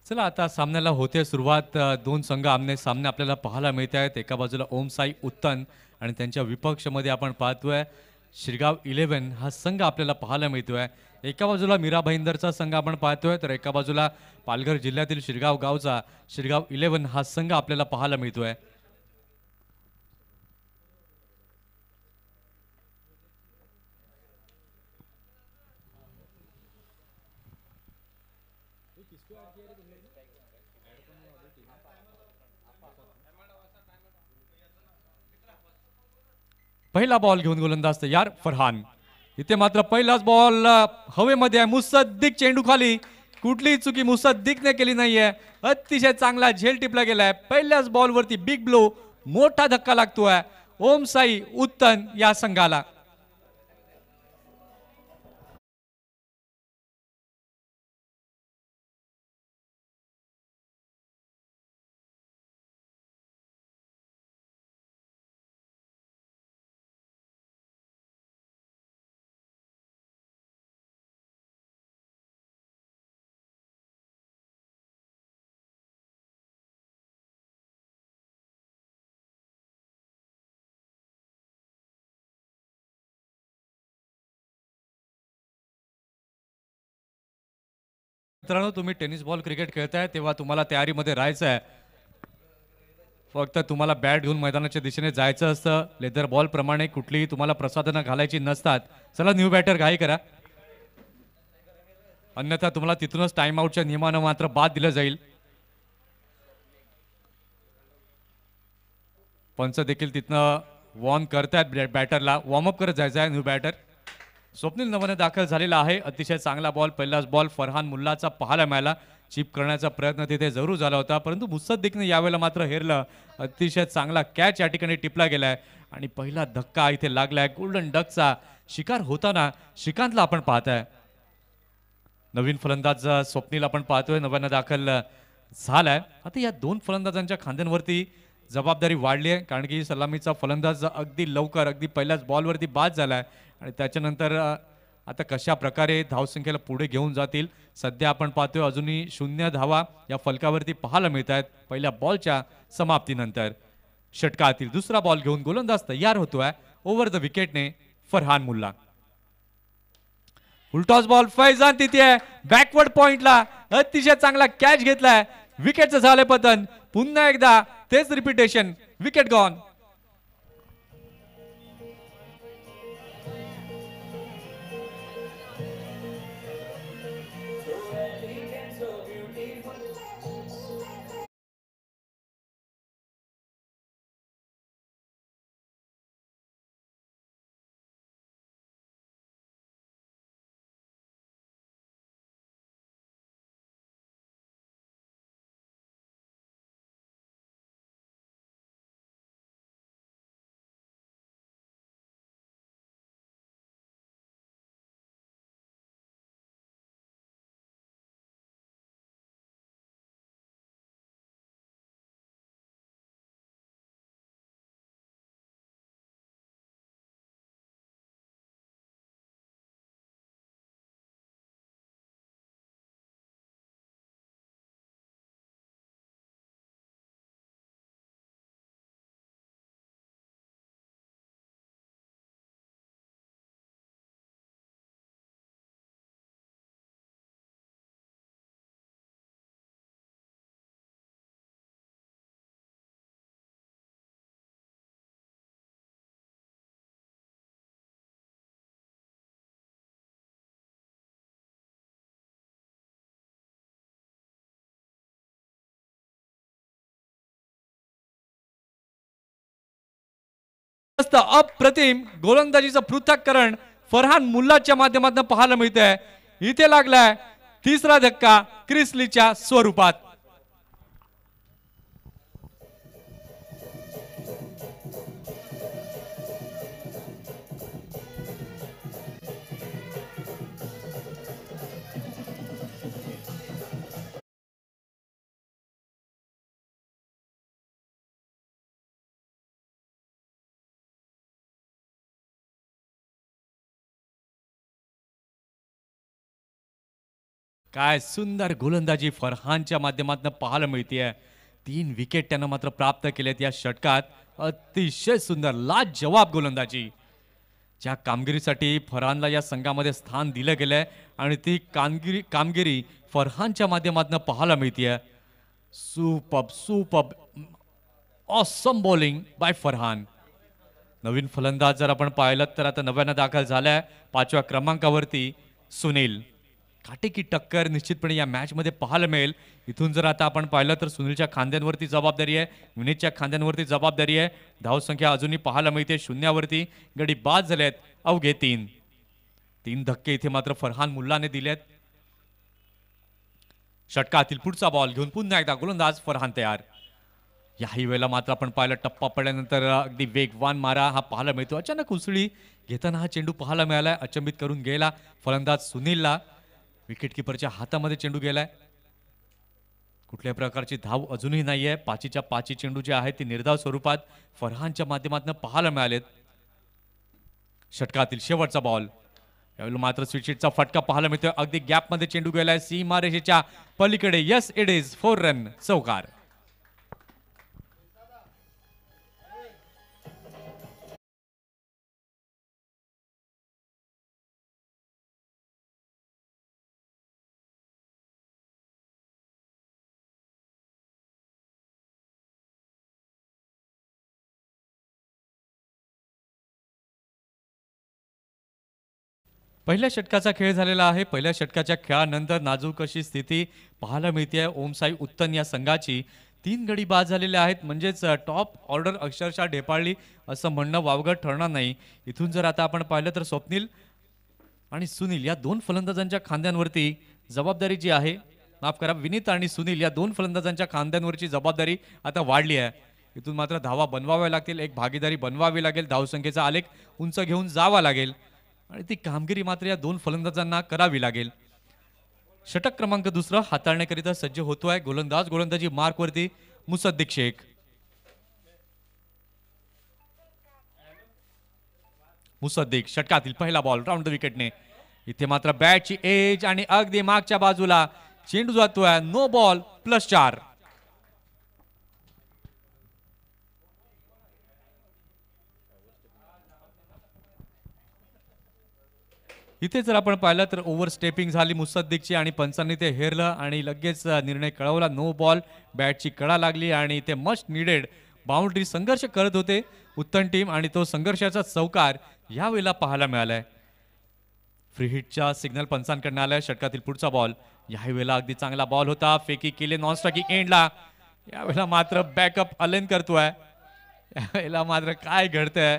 चला आता सामन्याला होते सुरुवात. दोन संघ आमने सामने आपल्याला पाहायला मिळत आहेत. एका बाजूला ओम साई उत्तन आणि त्यांच्या विपक्षमध्ये आपण पाहतोय शिरगाव 11 हा संघ आपल्याला पाहायला मिळतोय. एका बाजूला मीरा भाईंदरचा संघ आपण पाहतोय, तर एका बाजूला पालघर जिल्ह्यातील शिरगाव गावचा शिरगाव 11 हा संघ आपल्याला पाहायला मिळतोय. पहिला बॉल घेऊन गोलंदाज तयार फरहान. इथे मात्र पहिलाच बॉल हवेमध्ये आहे. मुसद्दिक चेंडू खाली. कुठलीही चुकी मुसद्दिकने केली नाहीये. अतिशय चांगला झेल टिपला गेलाय. पहिल्याच बॉलवरती बिग ब्लो, मोठा धक्का लागतोय ओम साई उत्तन या संघाला. मित्रांनो, तुम्ही टेनिस बॉल क्रिकेट खेळताय तेव्हा तुम्हाला तयारीमध्ये राहायचं आहे. फक्त तुम्हाला बॅट घेऊन मैदानाच्या दिशेने जायचं असतं. लेदर बॉल प्रमाणे कुठलीही तुम्हाला प्रसाधनं घालायची नसतात. चला न्यू बॅटर घाई करा, अन्यथा तुम्हाला तिथूनच टाइम आउटच्या नियमानं मात्र बाद दिलं जाईल. पंच देखील तिथनं वॉर्न करतायत बॅटरला. वॉर्मअप करत जायचं आहे न्यू बॅटर. स्वप्नील नवाने दाखल झालेला आहे. अतिशय चांगला बॉल, पहिलाच बॉल फरहान मुल्लाचा पाहायला मिळाला. चिप करण्याचा प्रयत्न तिथे जरूर झाला होता, परंतु मुसद्दिकने यावेळेला मात्र हेरलं. अतिशय चांगला कॅच या ठिकाणी टिपला गेलाय आणि पहिला धक्का इथे लागलाय. गोल्डन डकचा शिकार होताना श्रीकांतला आपण पाहताय. नवीन फलंदाज स्वप्नील आपण पाहतोय, नव्यानं दाखल झालाय. आता या दोन फलंदाजांच्या खांद्यांवरती जबाबदारी वाढली आहे, कारण की सलामीचा फलंदाज अगदी लवकर अगदी पहिल्याच बॉलवरती बाद झालाय आणि त्याच्यानंतर आता कशा प्रकारे धावसंख्येला पुढे घेऊन जातील. सध्या आपण पाहतोय अजूनही 0 धावा या फलकावरती पाहायला मिळत आहेत पहिल्या बॉलच्या समाप्तीनंतर. षटकातील दुसरा बॉल घेऊन गोलंदाज तयार होतोय ओव्हर द विकेटने फरहान मुल्ला. उलटॉस बॉल फैजान तिथे आहे बॅकवर्ड पॉइंटला. अतिशय चांगला कॅच घेतलाय. विकेटचं झालंय पतन. पुन्हा एकदा तेच रिपिटेशन. Wicket gone. अप्रतिम गोलंदाजीचं पृथक्करण फरहान मुल्लाच्या माध्यमातून पाहायला मिळतंय. इथे लागलाय तिसरा धक्का क्रिसलीच्या स्वरूपात. काय सुंदर गोलंदाजी फरहानच्या माध्यमातून पाहायला मिळते. 3 विकेट त्यानं मात्र प्राप्त केलेत या षटकात. अतिशय सुंदर लाजवाब गोलंदाजी. ज्या कामगिरीसाठी फरहानला या संघामध्ये स्थान दिलं गेलंय आणि ती कामगिरी फरहानच्या माध्यमातून पाहायला मिळते. Superb superb awesome bowling by Farhan. नवीन फलंदाज जर आपण पाहिलं तर आता नव्यानं दाखल झालाय 5व्या क्रमांकावरती सुनील. काटेकी टक्कर निश्चितपणे या मॅच मध्ये पाहायला मिळेल. इथून जर आता आपण पाहिलं तर सुनीलच्या खांद्यांवरती जबाबदारी आहे, विनीतच्या खांद्यांवरती जबाबदारी आहे. धावसंख्या अजूनही पाहायला मिळते शून्यावरती. गडी बाद झालेत अवघे 3 धक्के इथे मात्र फरहान मुल्लाने दिलेत. षटकातील पुढचा बॉल घेऊन पुन्हा एकदा गोलंदाज फरहान तयार. याही वेळेला मात्र आपण पाहिलं टप्पा पडल्यानंतर अगदी वेगवान मारा हा पाहायला मिळतो. अचानक उसळी घेताना हा चेंडू पाहायला मिळालाय. अचंबित करून गेला फलंदाज सुनीलला. विकेटकीपरच्या हातामध्ये चेंडू गेलाय. कुठल्याही प्रकारची धाव अजूनही नाहीये. 5च्या 5 चेंडू जे आहेत ते निर्धाव स्वरूपात फरहानच्या माध्यमातून पाहायला मिळालेत. षटकातील शेवटचा बॉल. यावेळी मात्र स्विचिटचा फटका पाहायला मिळतोय. अगदी गॅपमध्ये चेंडू गेलाय सीमारेषेच्या पलीकडे. यस इट इज 4 रन चौकार. पहिल्या षटकाचा खेळ झालेला आहे. पहिल्या षटकाच्या खेळानंतर नाजूक अशी स्थिती पाहायला मिळते. ओमसाई उत्तन या संघाची 3 गडी बाद झालेले आहेत. म्हणजेच टॉप ऑर्डर अक्षरशः ढेपाळली असं म्हणणं वावगं ठरणार नाही. इथून जर आता आपण पाहिलं तर स्वप्नील आणि सुनील या 2 फलंदाजांच्या खांद्यांवरती जबाबदारी जी आहे, माफ करा, विनीत आणि सुनील या 2 फलंदाजांच्या खांद्यांवरची जबाबदारी आता वाढली आहे. इथून मात्र धावा बनवाव्या लागतील. एक भागीदारी बनवावी लागेल. धावसंख्येचा आलेख उंच घेऊन जावा लागेल आणि ती कामगिरी मात्र या 2 फलंदाजांना करावी लागेल. षटक क्रमांक 2 हाताळण्याकरिता सज्ज होतोय गोलंदाजी मार्कवरती मुसद्दिक शेख. मुसद्दिक षटकातील पहिला बॉल राऊंड विकेटने. इथे मात्र बॅटची एज आणि अगदी मागच्या बाजूला चेंडू जातोय. No ball +4. इथे जर आपण पाहिलं तर ओव्हर स्टेपिंग झाली मुसद्दिकची आणि पंचांनी ते हेरलं आणि लगेच निर्णय कळवला. No ball. बॅटची कळा लागली आणि ते मस्ट नीडेड बाउंड्री संघर्ष करत होते उत्तम टीम आणि तो संघर्षाचा चौकार यावेळेला पाहायला मिळालाय. फ्री हिटच्या सिग्नल पंचांकडून आलाय. षटकातील पुढचा बॉल. याही वेळेला अगदी चांगला बॉल होता. फेकी केले नॉन स्ट्रायकिंग एंडला. यावेळेला मात्र बॅकअप अलेन करतोय. यावेळेला मात्र काय घडतंय.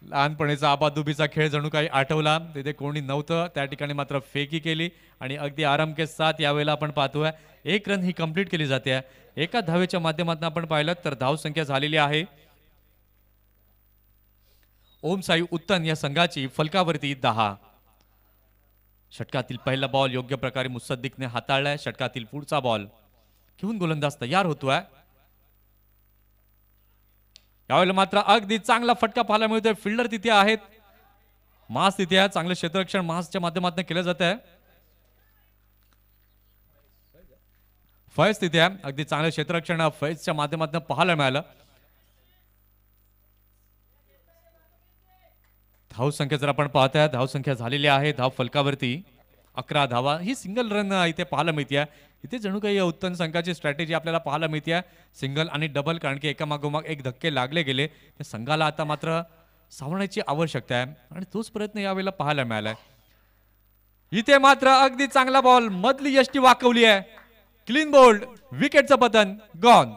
लहानपणीचा आबादुबीचा खेळ जणू काही आठवला. तिथे कोणी नव्हतं. त्या ठिकाणी मात्र फेकी केली आणि अगदी आराम के साथ यावेळेला आपण पाहतोय 1 रन ही कंप्लीट केली जाते. एका धावेच्या माध्यमातून आपण पाहिलं तर धाव संख्या झालेली आहे ओमसाई उत्तन या संघाची फलकावरती 10. षटकातील पहिला बॉल योग्य प्रकारे मुसद्दिकने हाताळलाय. षटकातील पुढचा बॉल घेऊन गोलंदाज तयार होतोय. यावेळेला मात्र अगदी चांगला फटका पाहायला मिळतोय. फिल्डर तिथे आहेत. मास तिथे आहे. चांगलं क्षेत्ररक्षण मासच्या माध्यमातून केलं जात आहे. फैज तिथे आहे. अगदी चांगलं क्षेत्ररक्षण फैजच्या माध्यमातून पाहायला मिळालं. धाव संख्या जर आपण पाहताय धाव संख्या झालेली आहे धाव फलकावरती 11 धावा. ही सिंगल रन इथे पाहायला मिळते. इथे जणू काही उत्तम संघाची स्ट्रॅटेजी आपल्याला पाहायला मिळते. सिंगल आणि डबल, कारण की एकामागोमाग एक धक्के लागले गेले. त्या संघाला आता मात्र सावरण्याची आवश्यकता आहे आणि तोच प्रयत्न यावेळेला पाहायला मिळालाय. इथे मात्र अगदी चांगला बॉल मधली यष्टी वाकवली आहे. Clean bowled. विकेटचं पतन गॉन.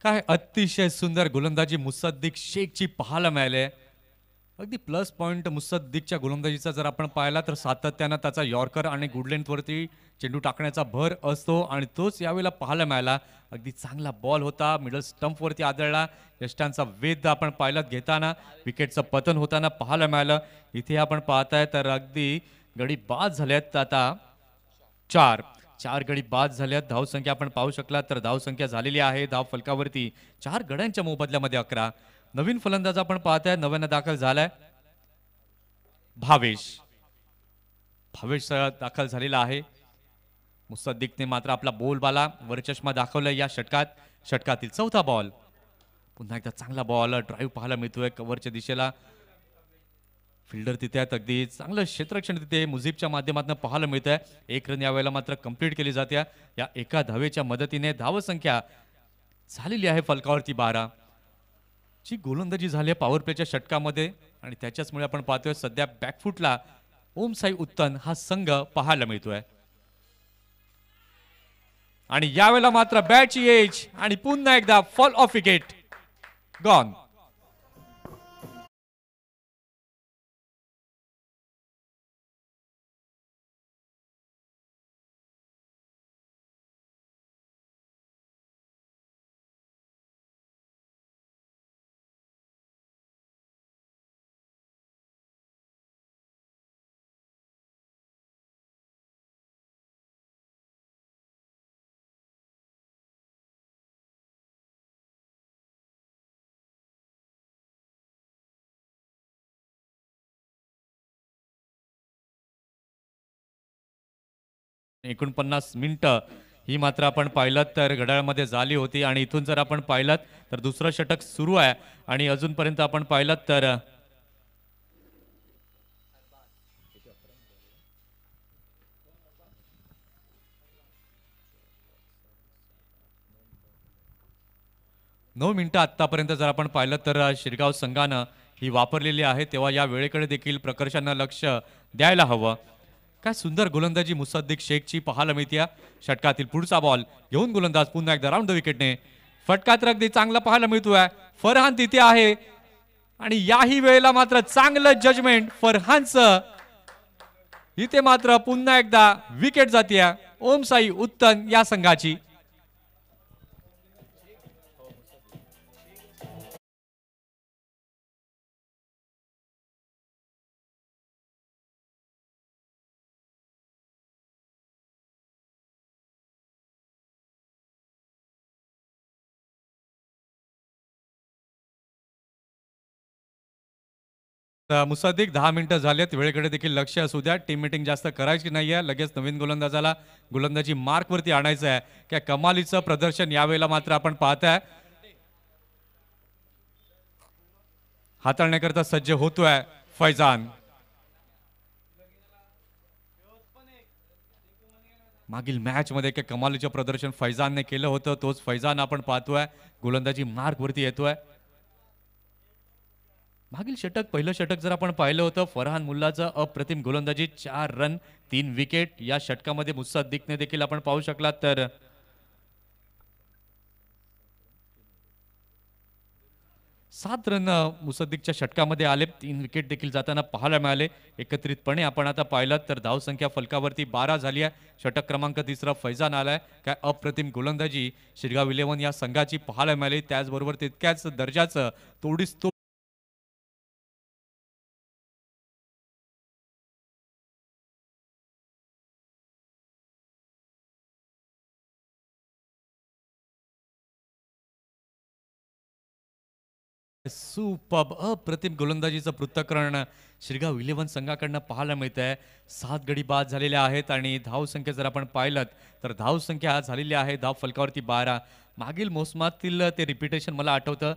काय अतिशय सुंदर गोलंदाजी मुसद्दिक शेखची पाहायला मिळाले. अगदी प्लस पॉइंट मुसद्दीकच्या गोलंदाजीचा जर आपण पाहिला तर सातत्यानं त्याचा यॉर्कर आणि गुड लेंथवरती चेंडू टाकण्याचा भर असतो आणि तोच यावेळेला पाहायला मिळाला. अगदी चांगला बॉल होता, मिडल स्टंपवरती आदळला. यष्टांचा वेध आपण पायलट घेताना विकेटचं पतन होताना पाहायला मिळालं. इथे आपण पाहताय तर अगदी गडी बाद झाल्यात आता चार गडी बाद झाल्यात. धावसंख्या आपण पाहू शकला तर धावसंख्या झालेली आहे धाव फलकावरती 4 गड्यांच्या मोबदल्यामध्ये 11. नवीन फलंदाज आपण पाहताय नव्यानं दाखल झालाय भावेश दाखल झालेला आहे. मुसद्दीकने मात्र आपला बोलबाला वरचष्मा दाखवला या षटकातील चौथा बॉल. पुन्हा एकदा चांगला बॉल ड्राईव्ह पाहायला मिळतोय कव्हरच्या दिशेला. फिल्डर तिथे आहेत, अगदी चांगलं क्षेत्ररक्षण तिथे मुजीबच्या माध्यमातून पाहायला मिळत आहे. 1 रन यावेळेला मात्र कंप्लीट केली जाते. या एका धावेच्या मदतीने धावसंख्या झालेली आहे फलकावरती 12. जी गोलंदाजी झाली आहे पॉवर प्लेच्या षटकामध्ये आणि त्याच्याचमुळे आपण पाहतोय सध्या बॅकफुटला ओम साई उत्तन हा संघ पाहायला मिळतोय. आणि यावेळेला मात्र बॅटची एज आणि पुन्हा एकदा फॉल ऑफ विकेट गॉन. एकूण 50 मिनिटं ही मात्र आपण पाहिलं तर घड्याळामध्ये झाली होती आणि इथून जर आपण पाहिलं तर दुसरं षटक सुरू आहे आणि अजूनपर्यंत आपण पाहिलं तर नऊ मिनिटं आतापर्यंत जर आपण पाहिलं तर शिरगाव संघानं ही वापरलेली आहे. तेव्हा या वेळेकडे देखील प्रकर्षानं लक्ष द्यायला हवं. काय सुंदर गोलंदाजी मुसद्दीक शेखची पाहायला मिळते. षटकातील पुढचा बॉल घेऊन गोलंदाज पुन्हा एकदा राऊंड द विकेटने फटका तर अगदी चांगला पाहायला मिळतोय. फरहान तिथे आहे आणि याही वेळेला मात्र चांगलं जजमेंट फरहानचं. इथे मात्र पुन्हा एकदा विकेट जाते ओम साई उत्तन या संघाची. मुसद्दीक 10 मिनिटं झालेत. वेळेकडे देखील लक्ष असू द्या. टीम मीटिंग जास्त करायची नाहीये. लगेच नवीन गोलंदाजाला गोलंदाजी मार्कवरती आणायचं आहे. काय कमालीचं प्रदर्शन यावेळेला मात्र आपण पाहताय. हाताळण्याकरता सज्ज होतोय फैजान. मागील मॅच मध्ये काय कमालीचं प्रदर्शन फैजानने केलं होतं. तोच फैजान आपण पाहतोय गोलंदाजी मार्कवरती येतोय. मागील षटक पहिलं षटक जर आपण पाहिलं होतं फरहान मुल्लाचं अप्रतिम गोलंदाजी 4 रन 3 विकेट. या षटकामध्ये मुसद्दीकने देखील आपण पाहू शकला तर 7 रन मुसद्दीकच्या षटकामध्ये आले. 3 विकेट देखील जाताना पाहायला मिळाले. एकत्रितपणे आपण आता पाहिलं तर धावसंख्या फलकावरती 12 झाली आहे. षटक क्रमांक 3 फैजान आलाय. काय अप्रतिम गोलंदाजी शिरगाव 11 या संघाची पाहायला मिळाली. त्याचबरोबर तितक्याच दर्जाचं तोडीस सुपर्ब अप्रतिम गोलंदाजीचं पृथक्करण शिरगाव 11 संघाकडनं पाहायला मिळत आहे. 7 गडी बाद झालेल्या आहेत आणि धावसंख्या जर आपण पाहिलं तर धावसंख्या झालेली आहे धाव फलकावरती 12. मागील मोसमातील ते रिपिटेशन मला आठवतं.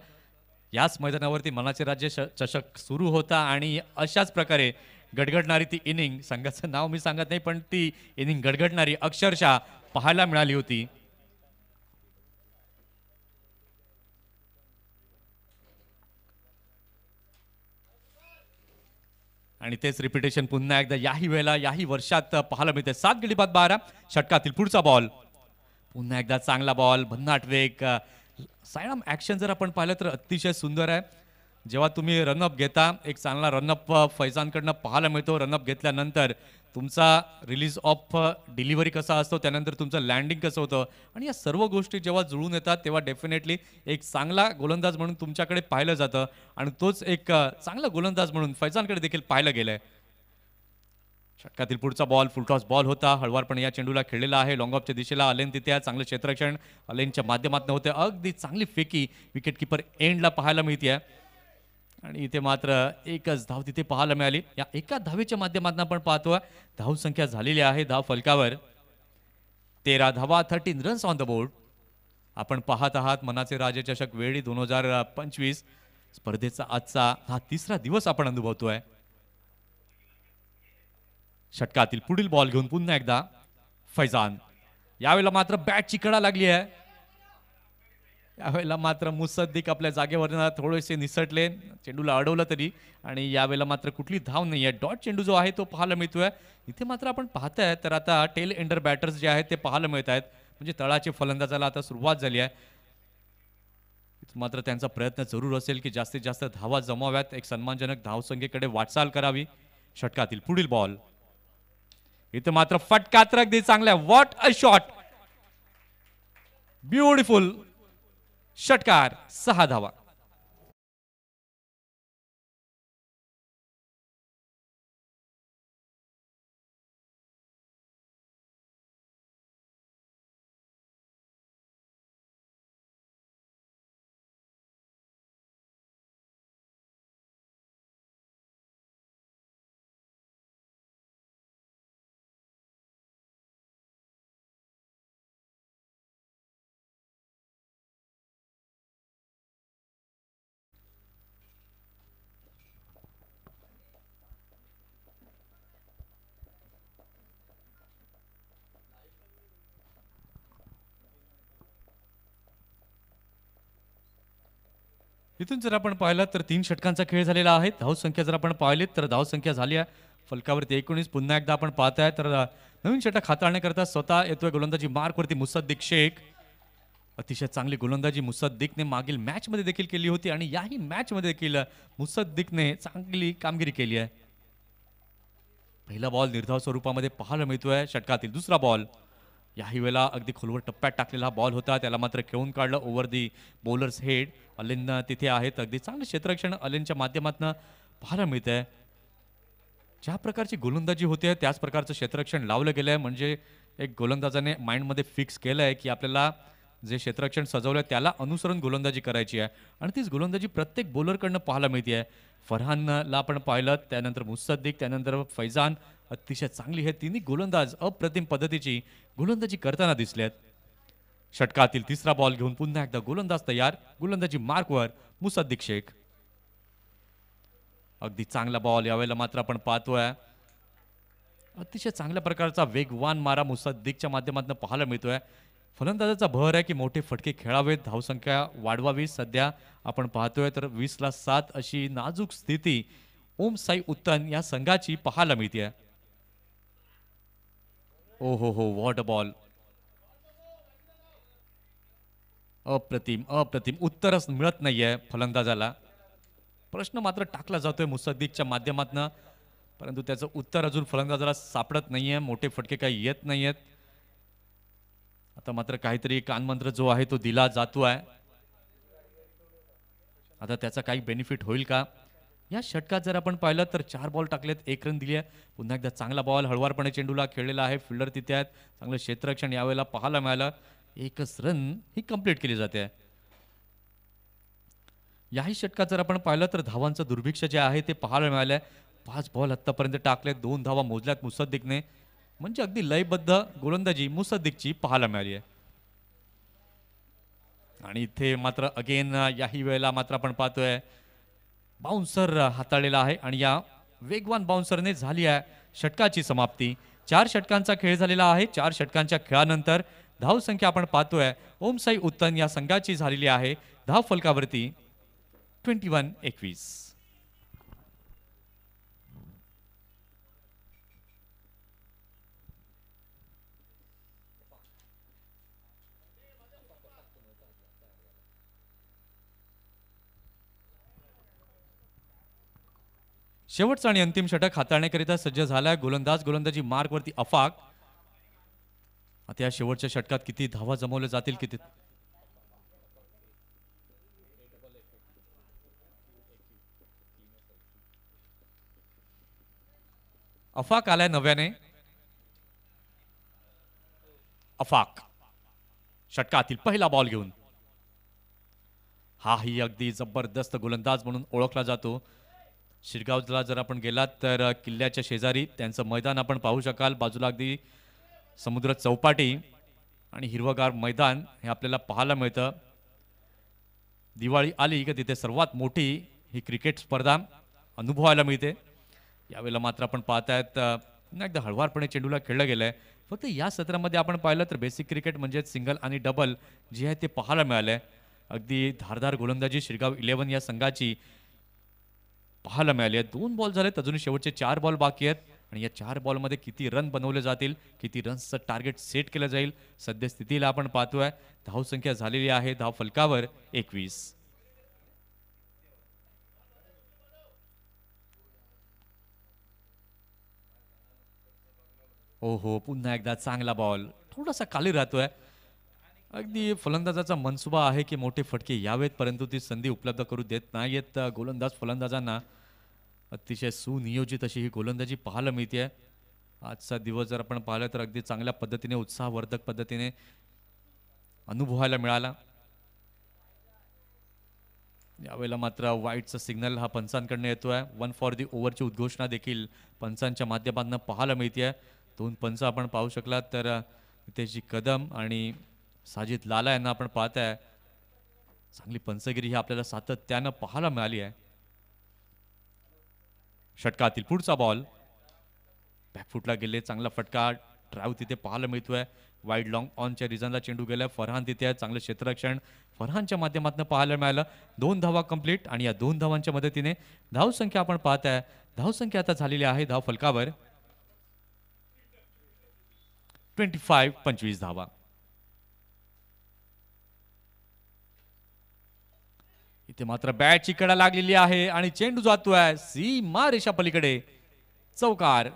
याच मैदानावरती मनाचे राज्य चषक सुरू होता आणि अशाच प्रकारे गडगडणारी ती इनिंग, संघाचं नाव मी सांगत नाही पण ती इनिंग गडगडणारी अक्षरशः पाहायला मिळाली होती. आणि तेच रिपिटेशन पुन्हा एकदा याही वेळेला याही वर्षात पाहायला मिळते. 7 गडी बाद 12. षटकातील पुढचा बॉल पुन्हा एकदा चांगला बॉल भन्नाट वेग. सायराम ऍक्शन जर आपण पाहिलं तर अतिशय सुंदर आहे. जेव्हा तुम्ही रनअप घेता, एक चांगला रनअप फैजानकडनं पाहायला मिळतो. रनअप घेतल्यानंतर तुमचा रिलीज ऑफ डिलिव्हरी कसा असतो, त्यानंतर तुमचं लँडिंग कसं होतं आणि या सर्व गोष्टी जेव्हा जुळून येतात, तेव्हा डेफिनेटली एक चांगला गोलंदाज म्हणून तुमच्याकडे पाहिलं जातं आणि तोच एक चांगला गोलंदाज म्हणून फैजानकडे देखील पाहिलं गेलंय. षटकातील पुढचा बॉल फुलटॉस बॉल होता. हळवारपणे या चेंडूला खेळलेला आहे. लॉंग ऑफच्या दिशेला अलेन तिथे आहे. चांगलं क्षेत्ररक्षण अलेनच्या माध्यमातून होते. अगदी चांगली फेकी विकेट किपर एंडला पाहायला मिळते आणि इथे मात्र एकच धाव तिथे पाहायला मिळाली. या एका धावेच्या माध्यमातून आपण पाहतोय धाव संख्या झालेली आहे धाव फलकावर 13 धावा 13 रन्स ऑन द बोर्ड. आपण पाहत आहात मनाचे राजे चषक वेळी 2025 स्पर्धेचा आजचा हा तिसरा दिवस आपण अनुभवतोय. षटकातील पुढील बॉल घेऊन पुन्हा एकदा फैजान. यावेळेला मात्र बॅटची कडा लागली आहे. यावेळेला मात्र मुसद्दीक आपल्या जागेवर थोडेसे निसटले, चेंडूला अडवलं तरी आणि यावेळेला मात्र कुठली धाव नाही आहे. डॉट चेंडू जो आहे तो पाहायला मिळतोय. इथे मात्र आपण पाहताय तर आता टेल एंडर बॅटर्स जे आहेत ते पाहायला मिळत आहेत. म्हणजे तळाचे फलंदाजाला आता सुरुवात झाली आहे. मात्र त्यांचा प्रयत्न जरूर असेल की जास्तीत जास्त धावा जमाव्यात, एक सन्मानजनक धावसंख्येकडे वाटचाल करावी. षटकातील पुढील बॉल इथे मात्र फटकात अगदी चांगल्या. व्हॉट अ शॉट, ब्युटिफुल षटकार. 6 धावा. इथून जर आपण पाहिलं तर 3 षटकांचा खेळ झालेला आहे. धावसंख्या जर आपण पाहिलीत तर धावसंख्या झाली आहे फलकावरती 19. पुन्हा एकदा आपण पाहताय तर नवीन षटक हाताळण्याकरता स्वतः येतोय गोलंदाजी मार्कवरती मुसद्दीक शेख. अतिशय चांगली गोलंदाजी मुसद्दीकने मागील मॅचमध्ये देखील केली होती आणि याही मॅचमध्ये देखील मुसद्दीकने चांगली कामगिरी केली आहे. पहिला बॉल निर्धाव स्वरूपामध्ये पाहायला मिळतोय. षटकातील दुसरा बॉल याही वेळेला अगदी खोलवर टप्प्यात टाकलेला बॉल होता, त्याला मात्र खेळून काढलं ओव्हर दी बॉलर्स हेड. अलेन तिथे आहेत. अगदी चांगले क्षेत्ररक्षण अलेनच्या माध्यमातून पाहायला मिळतंय. ज्या प्रकारची गोलंदाजी होते त्याच प्रकारचं क्षेत्ररक्षण लावलं गेलंय. म्हणजे एक गोलंदाजाने माइंडमध्ये फिक्स केलंय की आपल्याला जे क्षेत्ररक्षण सजवलंय त्याला अनुसरून गोलंदाजी करायची आहे आणि तीच गोलंदाजी प्रत्येक बॉलरकडनं पाहायला मिळते आहे. फरहानला आपण पाहिलं, त्यानंतर मुसद्दीक, त्यानंतर फैजान. अतिशय चांगली हे तिन्ही गोलंदाज अप्रतिम पद्धतीची गोलंदाजी करताना दिसलेत. षटकातील तिसरा बॉल घेऊन पुन्हा एकदा गोलंदाज तयार. गोलंदाजी मार्कवर मुसद्दीक शेख. अगदी चांगला बॉल यावेळेला मात्र आपण पाहतोय. अतिशय चांगल्या प्रकारचा वेगवान मारा मुसद्दीकच्या माध्यमातून पाहायला मिळतोय. फलंदाजाचा भर आहे की मोठे फटके खेळावेत, धावसंख्या वाढवावी. सध्या आपण पाहतोय तर 20ला 7 अशी नाजूक स्थिती ओम साई उत्तन या संघाची पाहायला मिळते. ओ हो व्हॉट अ बॉल. अप्रतिम अप्रतिम. उत्तरच मिळत नाहीये फलंदाजाला. प्रश्न मात्र टाकला जातोय मुसद्दीकच्या माध्यमातून, परंतु त्याचं उत्तर अजून फलंदाजाला सापडत नाहीये. मोठे फटके काही येत नाहीयेत. आता मात्र काहीतरी कानमंत्र जो आहे तो दिला जातोय. आता त्याचा काही बेनिफिट होईल का? या षटकात जर आपण पाहिलं तर 4 बॉल टाकलेत, 1 रन दिली आहे. पुन्हा एकदा चांगला बॉल हळवारपणे चेंडूला खेळलेला आहे. फिल्डर तिथे आहेत. चांगलं क्षेत्ररक्षण यावेळेला पाहायला मिळालं. 1च रन ही कंप्लीट केली जाते. याही षटकात जर आपण पाहिलं तर धावांचं दुर्भिक्ष जे आहे ते पाहायला मिळालंय. 5 बॉल आत्तापर्यंत टाकलेत, 2 धावा मोजल्यात मुसद्दीकने. म्हणजे अगदी लयबद्ध गोलंदाजी मुसद्दीकची पाहायला मिळाली आहे. आणि इथे मात्र अगेन याही वेळेला मात्र आपण पाहतोय बाउन्सर हाताळलेला आहे आणि या वेगवान बाउन्सरने झाली आहे षटकाची समाप्ती. 4 षटकांचा खेळ झालेला आहे. 4 षटकांच्या खेळानंतर धावसंख्या आपण पाहतोय ओम साई उत्तन या संघाची झालेली आहे धाव फलकावरती 21-21. शेवटचा आणि अंतिम षटक हाताळण्याकरिता सज्ज झालाय गोलंदाज. गोलंदाजी मार्कवरती अफाक. आता या शेवटच्या षटकात किती धावा जमवल्या जातील किती. अफाक आलाय नव्याने. अफाक षटकातील पहिला बॉल घेऊन. हाही अगदी जबरदस्त गोलंदाज म्हणून ओळखला जातो. शिरगावला जर आपण गेलात तर किल्ल्याच्या शेजारी त्यांचं मैदान आपण पाहू शकाल. बाजूला अगदी समुद्र चौपाटी आणि हिरवगार मैदान हे आपल्याला पाहायला मिळतं. दिवाळी आली की तिथे सर्वात मोठी ही क्रिकेट स्पर्धा अनुभवायला मिळते. यावेळेला मात्र आपण पाहतायत पुन्हा एकदा हळवारपणे चेंडूला खेळलं गेलंय. फक्त या सत्रामध्ये आपण पाहिलं तर बेसिक क्रिकेट म्हणजे सिंगल आणि डबल जे आहे ते पाहायला मिळालंय. अगदी धारदार गोलंदाजी शिरगाव 11 या संघाची पाहायला मिळाली आहे. 2 बॉल झालेत, अजून शेवटचे 4 बॉल बाकी आहेत आणि या 4 बॉलमध्ये किती रन बनवले जातील, किती रन्सचं टार्गेट सेट केलं जाईल. सद्यस्थितीला आपण पाहतोय धावसंख्या झालेली आहे धाव फलकावर 21. हो पुन्हा एकदा चांगला बॉल थोडासा खाली राहतोय. अगदी फलंदाजाचा मनसुबा आहे की मोठे फटके यावेत, परंतु ती संधी उपलब्ध करू देत नाहीयेत गोलंदाज फलंदाजांना. अतिशय सुनियोजित अशी ही गोलंदाजी पाहायला मिळते. आजचा दिवस जर आपण पाहिलं तर अगदी चांगल्या पद्धतीने उत्साहवर्धक पद्धतीने अनुभवायला मिळाला. यावेळेला मात्र वाईटचा सिग्नल हा पंचांकडनं येतोय. 1 फॉर दी ओव्हरची उद्घोषणा देखील पंचांच्या माध्यमातून पाहायला मिळते. 2 पंच आपण पाहू शकलात तर नितेशजी कदम आणि साजिद लाला यांना आपण पाहताय. चांगली पंचगिरी ही आपल्याला सातत्यानं पाहायला मिळाली आहे. षटकातील पुढचा बॉल बॅकफुटला गेले, चांगला फटका ड्राईव्ह तिथे पाहायला मिळतोय. वाईड लॉंग ऑनच्या रिझनला चेंडू गेलाय. फरहान तिथे आहे, चांगलं क्षेत्ररक्षण फरहानच्या माध्यमातून पाहायला मिळालं. 2 धावा कंप्लीट आणि या 2 धावांच्या मदतीने धावसंख्या आपण पाहताय धावसंख्या आता झालेली आहे धाव फलकावर 25 धावा. इथे मात्र बॅटची कडा लागलेली आहे आणि चेंडू जातोय सीमा रेषा पलीकडे. चौकार.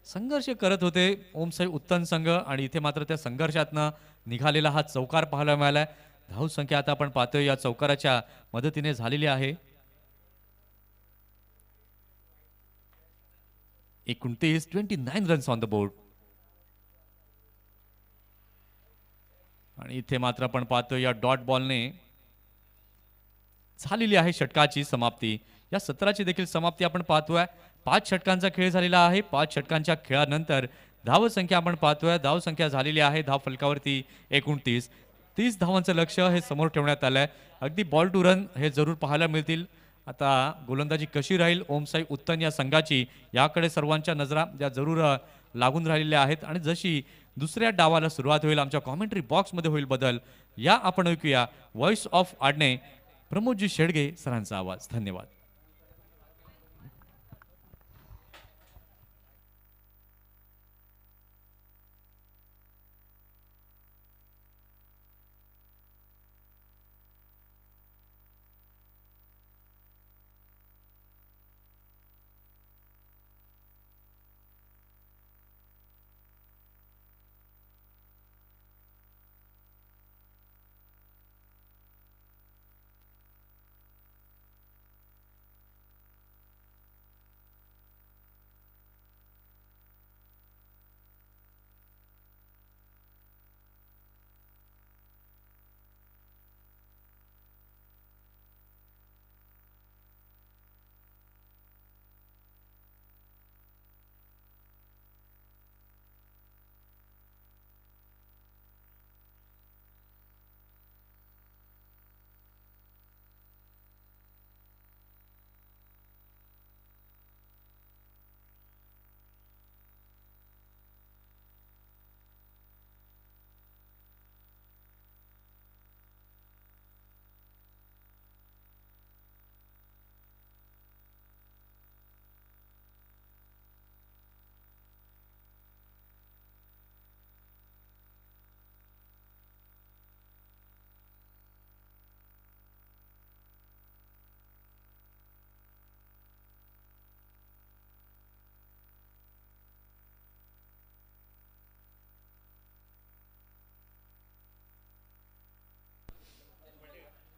संघर्ष करत होते ओमसाई उत्तम संघ आणि इथे मात्र त्या संघर्षातनं निघालेला हा चौकार पाहायला मिळालाय. धावसंख्या आता आपण पाहतोय या चौकाराच्या मदतीने झालेली आहे 29 रन्स ऑन द बोर्ड. आणि इथे मात्र आपण पाहतोय या डॉट बॉलने झालेली आहे षटकाची समाप्ती. या सत्राची देखील समाप्ती आपण पाहतोय. 5 षटकांचा खेळ झालेला आहे. 5 षटकांच्या खेळानंतर धावसंख्या आपण पाहतोय धावसंख्या झालेली आहे धाव फलकावरती 29. 30 धावांचं लक्ष हे समोर ठेवण्यात आलंय. अगदी बॉल टू रन हे जरूर पाहायला मिळतील. आता गोलंदाजी कशी राहील ओमसाई उत्तन या संघाची याकडे सर्वांच्या नजरा या जरूर लागून राहिलेल्या आहेत. आणि जशी दुसऱ्या डावाला सुरुवात होईल आमच्या कॉमेंट्री बॉक्समध्ये होईल बदल. या आपण ऐकूया व्हॉइस ऑफ आडणे प्रमोदजी शेडगे सरांचा आवाज. धन्यवाद.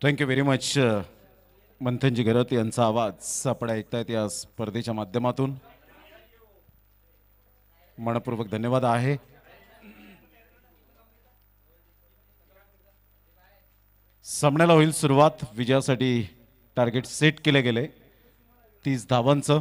थँक्यू व्हेरी मच मंथनजी गरत यांचा आवाज आपण ऐकतायत या स्पर्धेच्या माध्यमातून. मनपूर्वक धन्यवाद आहे. सामन्याला होईल सुरुवात. विजयासाठी टार्गेट सेट केले गेले 30 धावांचं.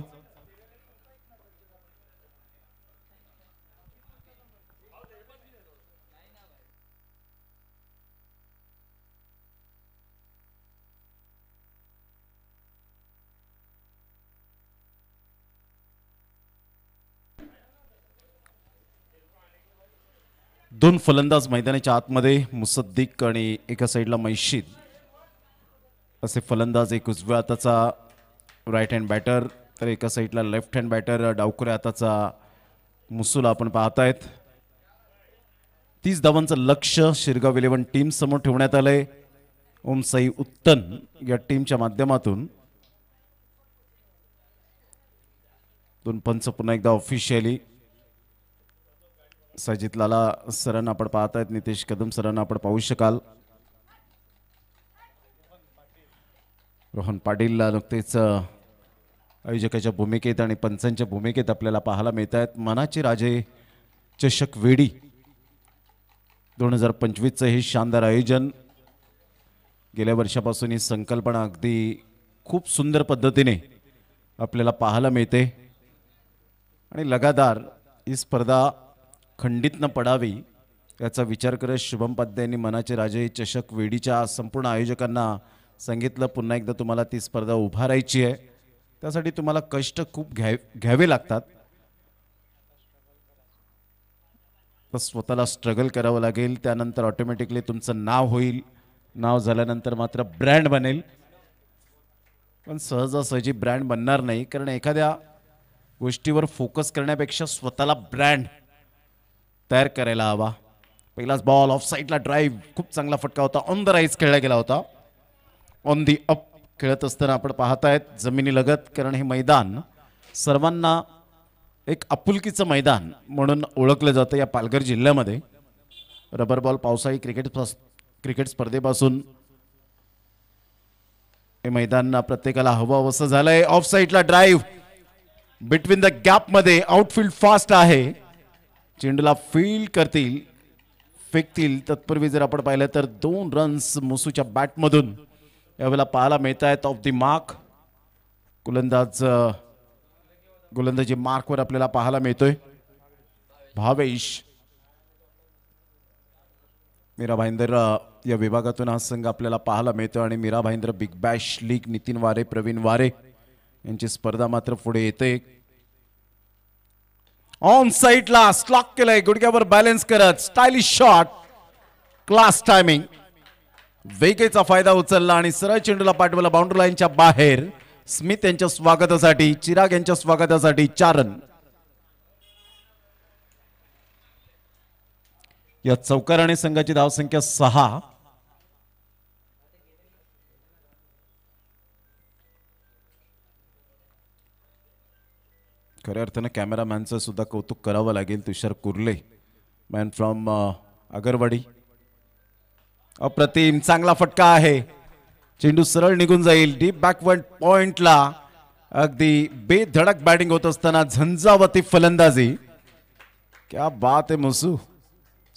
दोन फलंदाज मैदानाच्या आतमध्ये, मुसद्दिक आणि एका साईडला मैशीद असे फलंदाज. एक उजव्या हाताचा राईट हँड बॅटर तर एका साईडला लेफ्ट हँड बॅटर डावखुऱ्या हाताचा मुसूला आपण पाहतायत. 30 धावांचं लक्ष शिरगाव 11 टीम समोर ठेवण्यात आलंय. ओम साई उत्तन या टीमच्या माध्यमातून. दोन पंच पुन्हा एकदा ऑफिशियली. सजित लाला सरांना आपण पाहतायत, नितेश कदम सरांना आपण पाहू शकाल. रोहन पाटील नुकतेच आयोजकाच्या भूमिकेत आणि पंचांच्या भूमिकेत आपल्याला पाहायला मिळत आहेत. मनाचे राजे चषक वेडी 2025चं हे शानदार आयोजन. गेल्या वर्षापासून ही संकल्पना अगदी खूप सुंदर पद्धतीने आपल्याला पाहायला मिळते आणि लगातार ही स्पर्धा खंडित न पडावी याचा विचार करत शुभम पाध्ये यांनी मनाचे राजे चषक वेडीच्या संपूर्ण आयोजकांना सांगितलं, पुन्हा एकदा तुम्हाला ती स्पर्धा उभारायची आहे. त्यासाठी तुम्हाला कष्ट खूप घ्यावे लागतात. तर स्वतःला स्ट्रगल करावं लागेल. त्यानंतर ऑटोमॅटिकली तुमचं नाव होईल. नाव झाल्यानंतर मात्र ब्रँड बनेल. पण सहजासहजी ब्रँड बनणार नाही, कारण एखाद्या गोष्टीवर फोकस करण्यापेक्षा स्वतःला ब्रँड तयार करायला हवा. पहिलाच बॉल ऑफ साईडला ड्राईव्ह, खूप चांगला फटका होता. ऑन द राईज खेळला गेला होता. ऑन दी अप खेळत असताना आपण पाहतायत जमिनी लगत, कारण हे मैदान सर्वांना एक आपुलकीचं मैदान म्हणून ओळखलं जातं. या पालघर जिल्ह्यामध्ये रबर बॉल पावसाळी क्रिकेट स्पर्धेपासून हे मैदान प्रत्येकाला हवं असं झालंय. ऑफ साईडला ड्राईव्ह बिटवीन द गॅप मध्ये. आउटफील्ड फास्ट आहे. चेंडूला फील्ड करतील, फेकतील. तत्पूर्वी जर आपण पाहिलं तर 2 रन्स मुसूच्या बॅटमधून यावेळेला पाहायला मिळत आहेत. ऑफ दी मार्क गोलंदाजी मार्कवर आपल्याला पाहायला मिळतोय. भावेश मीरा भाईंदर या विभागातून हा संघ आपल्याला पाहायला मिळतो आणि Mira Bhayandar big bash league Nitin Ware, Pravin वारे यांची स्पर्धा मात्र पुढे येते. ऑन साईडला स्लॉक केलंय, गुडघ्यावर बॅलन्स करत स्टायलिश शॉट, क्लास टायमिंग. वेगेचा फायदा उचलला आणि सरळ चेंडूला पाठवला बाउंड्री लाईनच्या बाहेर. स्मिथ यांच्या स्वागतासाठी, चिराग यांच्या स्वागतासाठी 4 रन. या चौकाराने संघाची धावसंख्या 6. खऱ्या अर्थानं कॅमेरामॅनचं सुद्धा कौतुक करावं लागेल. तुषार कुर्ले, मॅन फ्रॉम आगरवाडी. अप्रतिम चांगला फटका आहे. चेंडू सरळ निघून जाईल. डीप बॅकवर्ड पॉइंटला अगदी बेधडक बॅटिंग होत असताना झंझावती फलंदाजी. क्या बात आहे मुसू,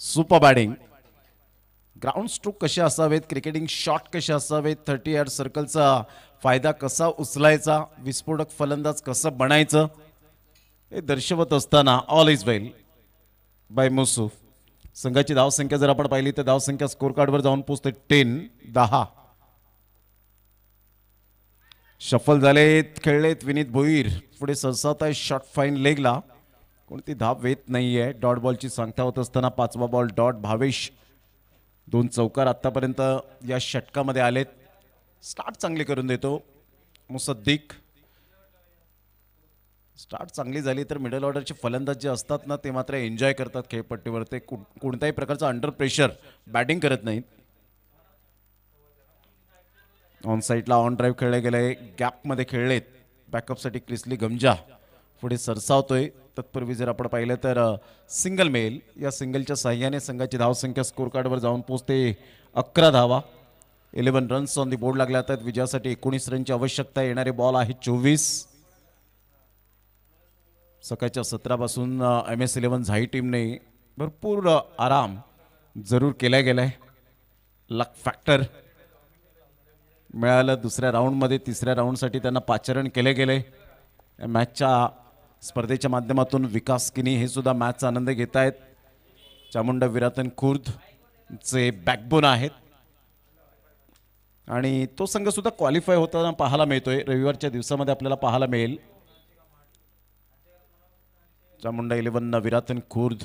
सुपर बॅटिंग. ग्राउंड स्ट्रोक कसे असावेत, क्रिकेटिंग शॉट कसे असावेत, 30 यार्ड सर्कलचा फायदा कसा उचलायचा, विस्फोटक फलंदाज कसं बनायचं हे दर्शवत असताना ऑल इज वेल बाय मुसू. संघाची धावसंख्या जर आपण पाहिली तर धावसंख्या स्कोर कार्डवर जाऊन पोहोचते 10. शफल झालेत, खेळलेत. विनीत भोईर पुढे सरसावत आहे शॉट फाईन लेगला. कोणती धाव येत नाहीये. डॉट बॉलची सांगता होत असताना 5वा बॉल डॉट. भावेश 2 चौकार आतापर्यंत या षटकामध्ये आलेत. स्टार्ट चांगली करून देतो मुसद्दिक. स्टार्ट चांगली झाली तर मिडल ऑर्डरचे फलंदाज जे असतात ना ते मात्र एन्जॉय करतात खेळपट्टीवर. ते कोणत्याही प्रकारचा अंडर प्रेशर बॅटिंग करत नाहीत. ऑन साईडला ऑन ड्राईव्ह खेळले गेले, गॅपमध्ये खेळलेत. बॅकअपसाठी क्रिसली गमजा पुढे सरसावतोय. तत्पूर्वी जर आपण पाहिलं तर सिंगल मेल, या सिंगलच्या साह्याने संघाची धावसंख्या स्कोर कार्डवर जाऊन पोहोचते 11 धावा. 11 रन्स ऑन दी बोर्ड लागले आहेत. विजयासाठी 19 रनची आवश्यकता. येणारे बॉल आहे 24. सकाळच्या सत्रापासून MS11 झाई टीमने भरपूर आराम जरूर केला गेलाय. लक फॅक्टर मिळालं दुसऱ्या राऊंडमध्ये. तिसऱ्या राऊंडसाठी त्यांना पाचारण केले गेले. मॅचच्या स्पर्धेच्या माध्यमातून विकास किनी हे सुद्धा मॅचचा आनंद घेत आहेत. चामुंडा विरातन खुर्दचे बॅकबोन आहेत आणि तो संघ सुद्धा क्वालिफाय होताना पाहायला मिळतोय. रविवारच्या दिवसामध्ये आपल्याला पाहायला मिळेल. चामुंडा 11 विरातन खुर्द.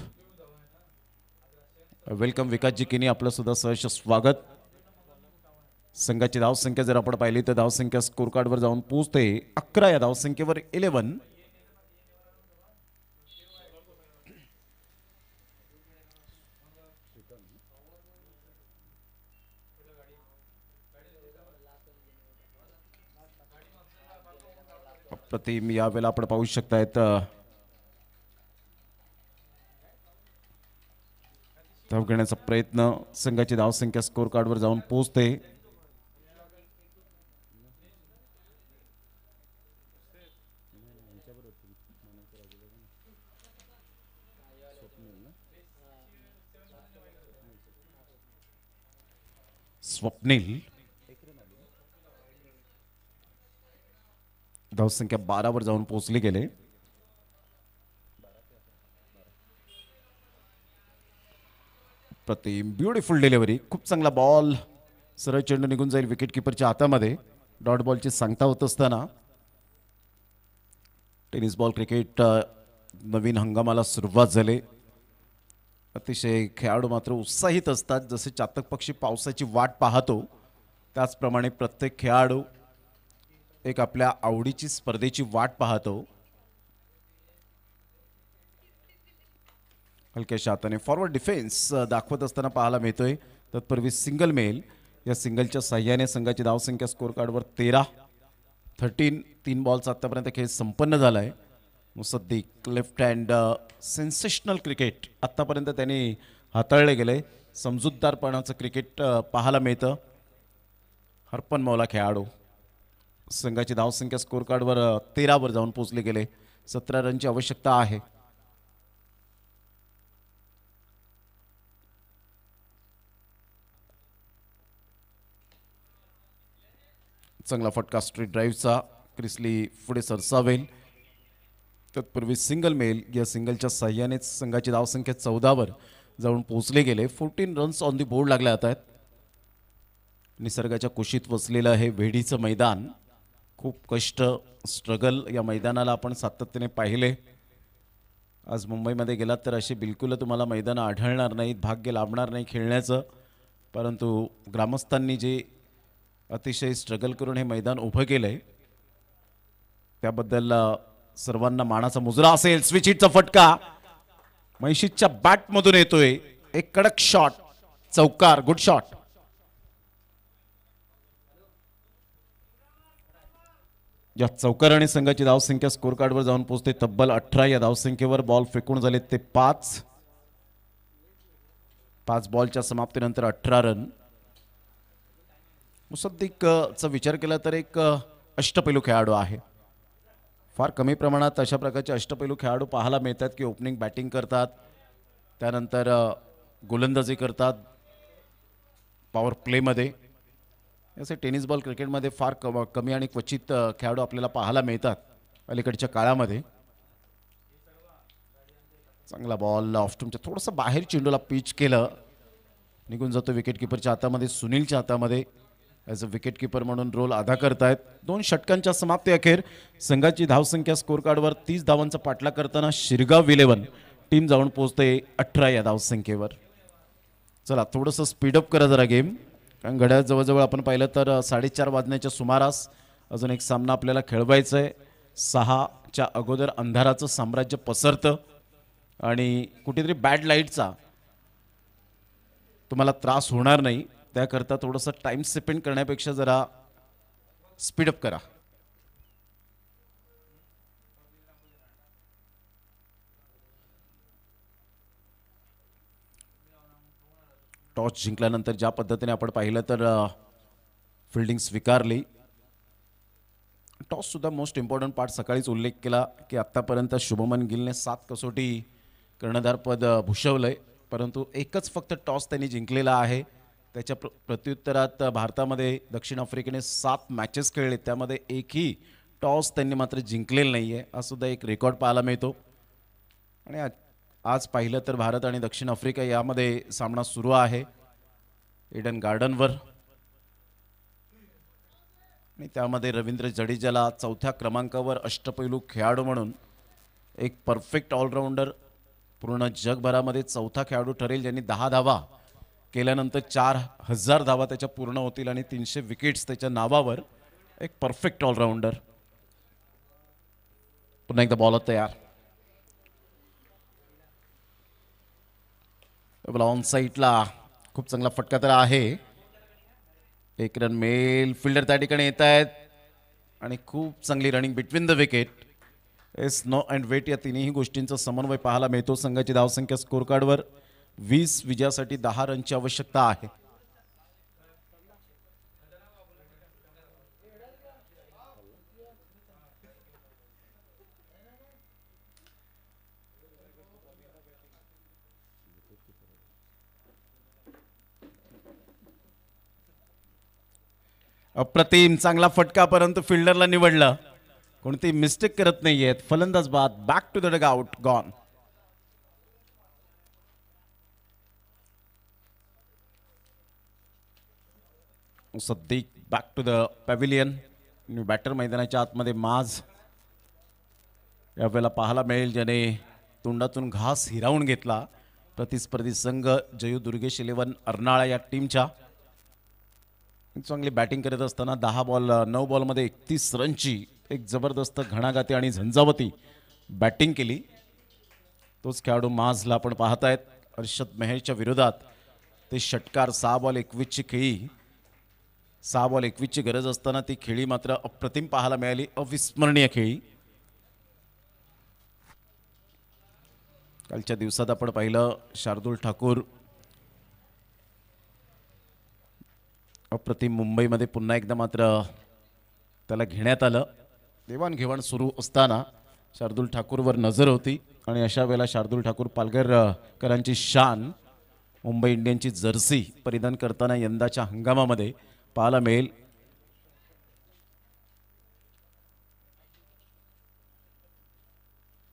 वेलकम विकासजी किनी, आपलं सुद्धा सहर्ष स्वागत. संघाची धावसंख्या जर आपण पाहिली तर धावसंख्या स्कोर कार्डवर जाऊन पोहोचते 11 या धावसंख्येवर 11. अप्रतिम यावेळेला आपण पाहू शकतायत धाव घेण्याचा प्रयत्न. संघाची धावसंख्या स्कोर कार्डवर जाऊन पोहोचते. स्वप्नील धावसंख्या 12 वर जाऊन पोहोचले गेले. प्रतिम ब्युटिफुल डिलिव्हरी. खूप चांगला बॉल. सरळ चेंडू निघून जाईल विकेट किपरच्या हातामध्ये. डॉट बॉलची सांगता होत असताना टेनिस बॉल क्रिकेट नवीन हंगामाला सुरुवात झाली. अतिशय खेळाडू मात्र उत्साहित असतात. जसे चातक पक्षी पावसाची वाट पाहतो त्याचप्रमाणे प्रत्येक खेळाडू एक आपल्या आवडीची स्पर्धेची वाट पाहतो. हलक्याशा हाताने फॉरवर्ड डिफेन्स दाखवत असताना पाहायला मिळतोय. तत्पूर्वी सिंगल मेल. या सिंगलच्या साह्याने संघाची धावसंख्या स्कोर कार्डवर 13. 3 बॉलचा आतापर्यंत खेळ संपन्न झाला आहे. मुसद्दीक लेफ्ट हँड सेन्सेशनल क्रिकेट आत्तापर्यंत त्यांनी हाताळले गेले. समजूतदारपणाचं क्रिकेट पाहायला मिळतं. हरपन मौला खेळाडू. संघाची धावसंख्या स्कोर कार्डवर 13 वर जाऊन पोहोचले गेले. 17 रनची आवश्यकता आहे. चांगला फटका स्ट्रेट ड्राईव्हचा. क्रिसली पुढे सरसावेल. तत्पूर्वी सिंगल मेल. या सिंगलच्या साह्यानेच संघाची धावसंख्या 14 वर जाऊन पोहोचले गेले. 14 रन्स ऑन दी बोर्ड लागले जात आहेत. निसर्गाच्या कुशीत वसलेलं हे वेढीचं मैदान. खूप कष्ट स्ट्रगल या मैदानाला आपण सातत्याने पाहिले. आज मुंबईमध्ये गेलात तर असे बिलकुल तुम्हाला मैदानं आढळणार नाहीत. भाग्य लाभणार नाही खेळण्याचं. परंतु ग्रामस्थांनी जे अतिशय स्ट्रगल करून हे मैदान उभं केलंय त्याबद्दल सर्वांना मानाचा मुजरा असेल. स्विच हिटचा फटका मैशीच्या बॅटमधून येतोय. एक कडक शॉट. चौकार. Good shot. या चौकाराने संघाची धावसंख्या स्कोर कार्डवर जाऊन पोहोचते तब्बल 18. या धावसंख्येवर बॉल फेकून झाले ते 5. 5 बॉलच्या समाप्तीनंतर 18 रन. मुसद्दीकचा विचार केला तर एक अष्टपैलू खेळाडू आहे. फार कमी प्रमाणात अशा प्रकारचे अष्टपैलू खेळाडू पाहायला मिळतात की ओपनिंग बॅटिंग करतात, त्यानंतर गोलंदाजी करतात पॉवर प्लेमध्ये. असे टेनिस बॉल क्रिकेटमध्ये फार कमी आणि क्वचित खेळाडू आपल्याला पाहायला मिळतात अलीकडच्या काळामध्ये. चांगला बॉल ऑफस्टम्पच्या थोडंसं बाहेर चेंडूला पिच केलं. निघून जातो विकेट किपरच्या हातामध्ये. सुनीलच्या हातामध्ये ॲज अ विकेट किपर म्हणून रोल अदा करतायत. 2 षटकांच्या समाप्ती अखेर संघाची धावसंख्या स्कोर कार्डवर 30 धावांचा पाठलाग करताना शिरगाव 11 टीम जाऊन पोहोचते 18 या धावसंख्येवर. चला थोडंसं स्पीडअप करा जरा गेम, कारण घड्याळ जवळजवळ आपण पाहिलं तर 4:30 वाजण्याच्या सुमारास अजून एक सामना आपल्याला खेळवायचा आहे. 6च्या अगोदर अंधाराचं साम्राज्य पसरतं आणि कुठेतरी बॅड लाईटचा तुम्हाला त्रास होणार नाही. त्याकरता थोडंसं टाइम स्पेंड करण्यापेक्षा जरा स्पीडअप करा. टॉस जिंकल्यानंतर ज्या पद्धतीने आपण पाहिलं तर फिल्डिंग स्वीकारली. टॉस सुद्धा मोस्ट इम्पॉर्टंट पार्ट सकाळीच उल्लेख केला की आत्तापर्यंत शुभमन गिलने 7 कसोटी कर्णधारपद भूषवलंय, परंतु एकच फक्त टॉस त्यांनी जिंकलेला आहे. त्याच्या प्रत्युत्तरात भारतामध्ये दक्षिण आफ्रिकेने 7 मॅचेस खेळले, त्यामध्ये एकही टॉस त्यांनी मात्र जिंकलेलं नाही आहे. हा सुद्धा एक रेकॉर्ड पाहायला मिळतो. आणि आज पाहिलं तर भारत आणि दक्षिण आफ्रिका यामध्ये सामना सुरू आहे ईडन गार्डनवर. आणि त्यामध्ये रवींद्र जडेजाला 4थ्या क्रमांकावर अष्टपैलू खेळाडू म्हणून एक परफेक्ट ऑलराऊंडर, पूर्ण जगभरामध्ये 4था खेळाडू ठरेल ज्यांनी 10 धावा केल्यानंतर 4000 धावा त्याच्या पूर्ण होतील आणि 300 विकेट्स त्याच्या नावावर. एक परफेक्ट ऑलराऊंडर. पुन्हा एकदा बॉलर तयार. ऑन साईडला खूप चांगला फटका तर आहे. एक रन मेल. फिल्डर त्या ठिकाणी येत आहेत आणि खूप चांगली running between the wicket. Yes no and wait या तिन्ही गोष्टींचा समन्वय पाहायला मिळतो. संघाची धावसंख्या स्कोर कार्डवर 20 विजयासाठी 10 रनची आवश्यकता आहे. अप्रतिम चांगला फटका, परंतु फिल्डरला निवडलं. कोणती मिस्टेक करत नाहीयेत. फलंदाज बाद. Back to the dugout. Gone. Siddiq back to the pavilion. Batter मैदानाच्या आतमध्ये माज यावेळेला पाहायला मिळेल, ज्याने तोंडातून घास हिरावून घेतला प्रतिस्पर्धी संघ जयू दुर्गेश 11 अर्नाळा या टीमच्या. चांगली बॅटिंग करत असताना 9 बॉलमध्ये 31 रनची एक जबरदस्त घणाघाती आणि झंझावती बॅटिंग केली. तोच खेळाडू माजला आपण पाहतायत. अर्षद मेहरच्या विरोधात ते षटकार. 6 बॉल 21 ची खेळी. 6 बॉल 21 ची गरज असताना ती खेळी मात्र अप्रतिम पाहायला मिळाली. अविस्मरणीय खेळी. कालच्या दिवसात आपण पाहिलं शार्दूल ठाकूर अप्रतिम. मुंबईमध्ये पुन्हा एकदा मात्र त्याला घेण्यात आलं. देवाणघेवाण सुरू असताना शार्दूल ठाकूरवर नजर होती आणि अशा वेळेला शार्दूल ठाकूर पालघरकरांची शान मुंबई इंडियन्सची जर्सी परिधान करताना यंदाच्या हंगामामध्ये पाहायला मिळेल.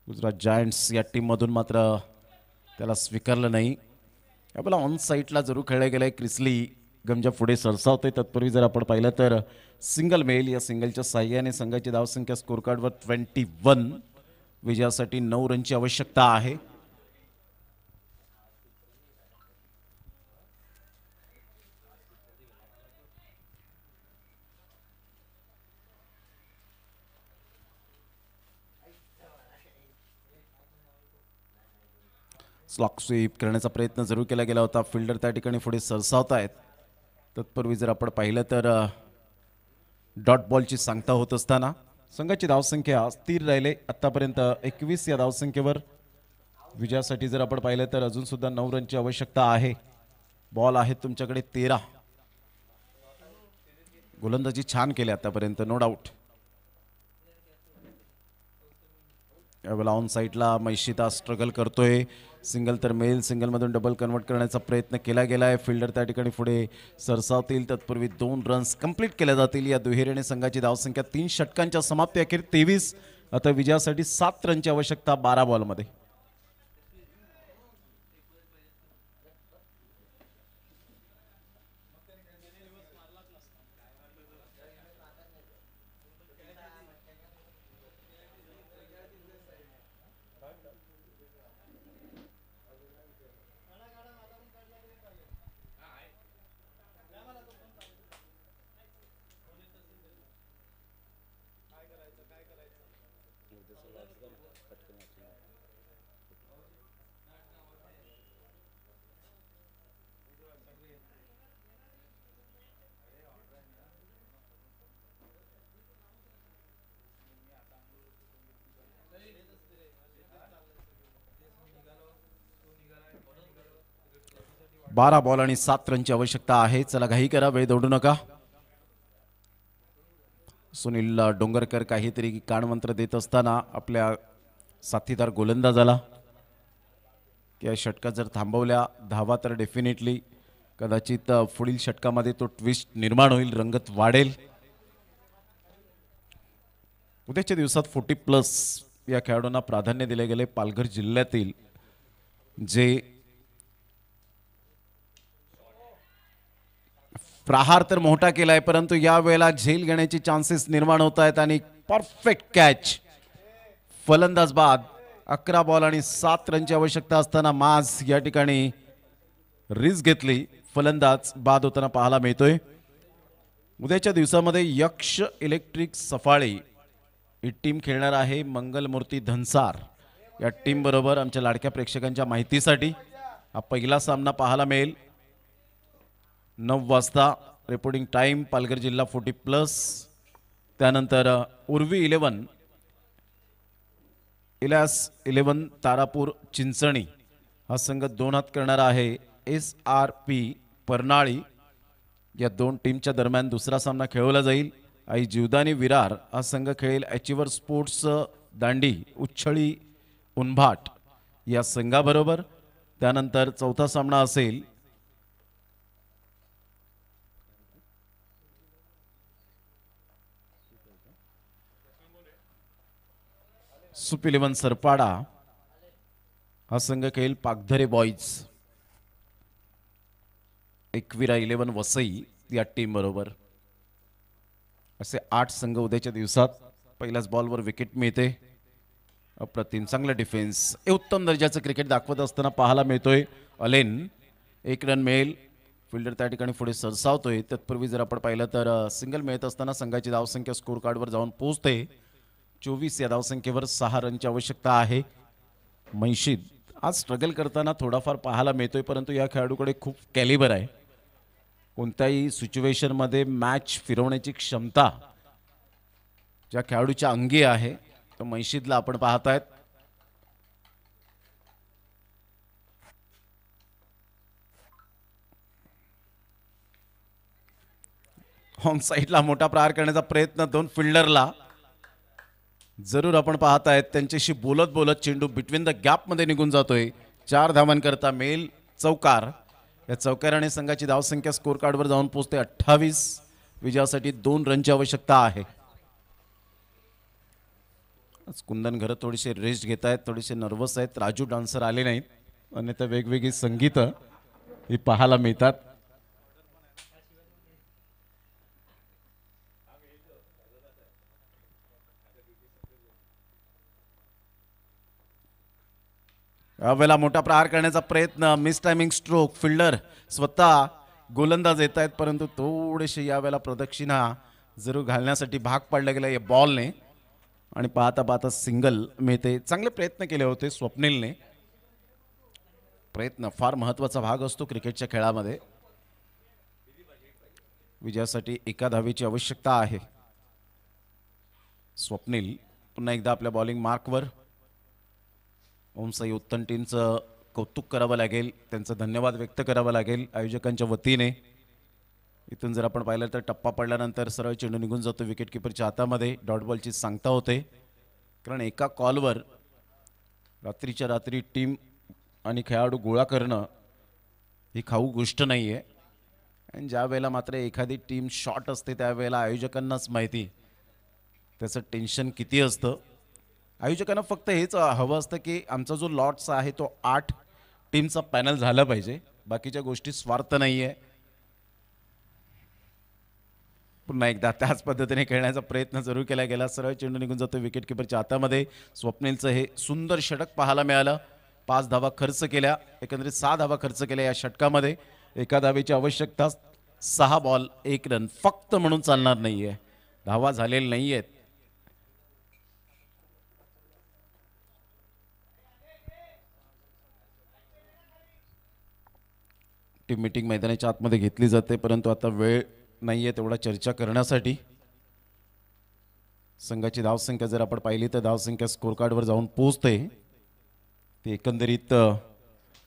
गुजरात जायंट्स या टीममधून मात्र त्याला स्वीकारलं नाही. आपल्याला ऑन साईडला जरूर खेळलं गेलं. क्रिसली गमच्या पुढे सरसावते. तत्पूर्वी जर आपण पाहिलं तर सिंगल मिळेल. या सिंगलच्या साह्याने संघाची धावसंख्या स्कोर कार्डवर 21. विजयासाठी 9 रनची आवश्यकता आहे. स्लॉक स्वीप करण्याचा प्रयत्न जरूर केला गेला होता. फिल्डर त्या ठिकाणी पुढे सरसावत आहेत. तत्पूर्वी जर आपण पाहिलं तर डॉट बॉलची सांगता होत असताना संघाची धावसंख्या स्थिर राहिले आतापर्यंत 21 या धावसंख्येवर. विजयासाठी जर आपण पाहिलं तर अजून सुद्धा 9 रनची आवश्यकता आहे. बॉल आहेत तुमच्याकडे 13. गोलंदाजी छान केली आतापर्यंत, नो डाऊट. यावेळेला ऑन साईडला मैशिता स्ट्रगल करतोय. सिंगल तर मेल. सिंगलमधून डबल कन्वर्ट करण्याचा प्रयत्न केला गेला आहे. फिल्डर त्या ठिकाणी पुढे सरसावतील. तत्पूर्वी 2 रन्स कंप्लीट केल्या जातील. या दुहेरीने संघाची धावसंख्या 3 षटकांच्या समाप्ती अखेर 23. आता विजयासाठी 7 रनची आवश्यकता 12 बॉलमध्ये. बारा बॉल आणि 7 रनची आवश्यकता आहे. चला घाई करा, वेळ दौडू नका. सुनील डोंगरकर काहीतरी कानमंत्र देत असताना आपल्या साथीदार गोलंदाजाला की या षटकात जर थांबवल्या धावा तर डेफिनेटली कदाचित पुढील षटकामध्ये तो ट्विस्ट निर्माण होईल, रंगत वाढेल. उद्याच्या दिवसात 40+ या खेळाडूंना प्राधान्य दिले गेले. पालघर जिल्ह्यातील जे प्रहार तर मोठा केलाय, परंतु या वेळेला झेल घेण्याची चान्सेस निर्माण होत आहेत आणि परफेक्ट कॅच. फलंदाज बाद. 11 बॉल आणि 7 रनची आवश्यकता असताना माज या ठिकाणी रिस्क घेतली. फलंदाज बाद होताना पाहायला मिळतोय. उद्याच्या दिवसामध्ये यक्ष इलेक्ट्रिक सफाळे ही टीम खेळणार आहे. मंगलमूर्ती धनसार या टीम बरोबर. आमच्या लाडक्या प्रेक्षकांच्या माहितीसाठी हा पहिला सामना पाहायला मिळेल 9 वाजता. रिपोर्टिंग टाइम पालघर जिल्हा 40+. त्यानंतर उर्वी 11 इलास 11 तारापूर चिंचणी हा संघ 2 हात करणार आहे. SRP परनाळी या 2 टीमच्या दरम्यान दुसरा सामना खेळवला जाईल. आई जीवदानी विरार हा संघ खेळेल अचिव्हर स्पोर्ट्स दांडी उच्छळी उनभाट या संघाबरोबर. त्यानंतर चौथा सामना असेल सुप 11 सरपाडा हा संघ खेळेल पागधरे बॉईज. एकविरा 11 वसई या टीम बरोबर. असे 8 संघ उद्याच्या दिवसात. पहिल्याच बॉलवर विकेट मिळते. अप्रतिम चांगला डिफेन्स. उत्तम दर्जाचं क्रिकेट दाखवत असताना पाहायला मिळतोय. अलेन 1 रन मिळेल. फिल्डर त्या ठिकाणी पुढे सरसावतोय. तत्पूर्वी जर आपण पाहिलं तर सिंगल मिळत असताना संघाची धावसंख्या स्कोर कार्डवर जाऊन पोहोचते. 24 या धावसंख्येवर 6 रनची आवश्यकता आहे. मैशीद आज स्ट्रगल करताना थोडाफार पाहायला मिळतोय, परंतु या खेळाडूकडे खूप कॅलिबर आहे. कोणत्याही सिच्युएशनमध्ये मॅच फिरवण्याची क्षमता ज्या खेळाडूच्या अंगी आहे तो मैशीदला आपण पाहतायत. ऑन साईडला मोठा प्रहार करण्याचा प्रयत्न 2 फिल्डरला जरूर आपण पाहतायत. त्यांच्याशी बोलत बोलत चेंडू बिटवीन द गॅप मध्ये निघून जातोय. 4 धावांकरता मेल चौकार. या चौकाराने संघाची धावसंख्या स्कोर कार्डवर जाऊन पोहोचते 28. विजयासाठी 2 रनची आवश्यकता आहे. कुंदन घरत थोडीशी रेस्ट घेत आहेत, थोडेसे नर्वस आहेत. राजू डान्सर आले नाहीत आणि त्या वेगवेगळी संगीत ही पाहायला मिळतात. यावेळेला मोठा प्रहार करण्याचा प्रयत्न. Miss timing stroke. फिल्डर स्वतः गोलंदाज येत आहेत, परंतु थोडेसे यावेळेला प्रदक्षिणा जरूर घालण्यासाठी भाग पाडला गेला या बॉलने आणि पाहता पाहता सिंगल मिळते. चांगले प्रयत्न केले होते स्वप्नीलने. प्रयत्न फार महत्वाचा भाग असतो क्रिकेटच्या खेळामध्ये. विजयासाठी 1 धावेची आवश्यकता आहे. स्वप्नील पुन्हा एकदा आपल्या बॉलिंग मार्कवर. ओमसाई उत्तम टीमचं कौतुक करावं लागेल, त्यांचा धन्यवाद व्यक्त करावा लागेल आयोजकांच्या वतीने. इथून जर आपण पाहिलं तर टप्पा पडल्यानंतर सरळ चेंडू निघून जातो विकेट किपरच्या हातामध्ये. डॉट बॉलची सांगता होते, कारण एका कॉलवर रात्रीच्या रात्री टीम आणि खेळाडू गोळा करणं ही खाऊ गोष्ट नाही आहे. आणि ज्या वेळेला मात्र एखादी टीम शॉर्ट असते त्यावेळेला आयोजकांनाच माहिती त्याचं टेन्शन किती असतं. आयोजकांना फक्त हेच हवं असतं की आमचा जो लॉट्स आहे तो 8 टीमचा पॅनल झाला पाहिजे. बाकीच्या गोष्टी स्वार्थ नाही आहे. पुन्हा एकदा त्याच पद्धतीने खेळण्याचा प्रयत्न जरूर केला गेला. सरळ चेंडू निघून जातो विकेट किपरच्या हातामध्ये. स्वप्नीलचं हे सुंदर षटक पाहायला मिळालं. 5 धावा खर्च केल्या. एकंदरीत 6 धावा खर्च केल्या या षटकामध्ये. 1 धावेची आवश्यकता. 6 बॉल 1 रन फक्त म्हणून चालणार नाहीये. धावा झालेल्या नाहीयेत. टीम मीटिंग मैदानाच्या आतमध्ये घेतली जाते, परंतु आता वेळ नाहीये तेवढा चर्चा करण्यासाठी. संघाची धावसंख्या जर आपण पाहिली तर धावसंख्या स्कोर कार्डवर जाऊन पोहोचते. ती एकंदरीत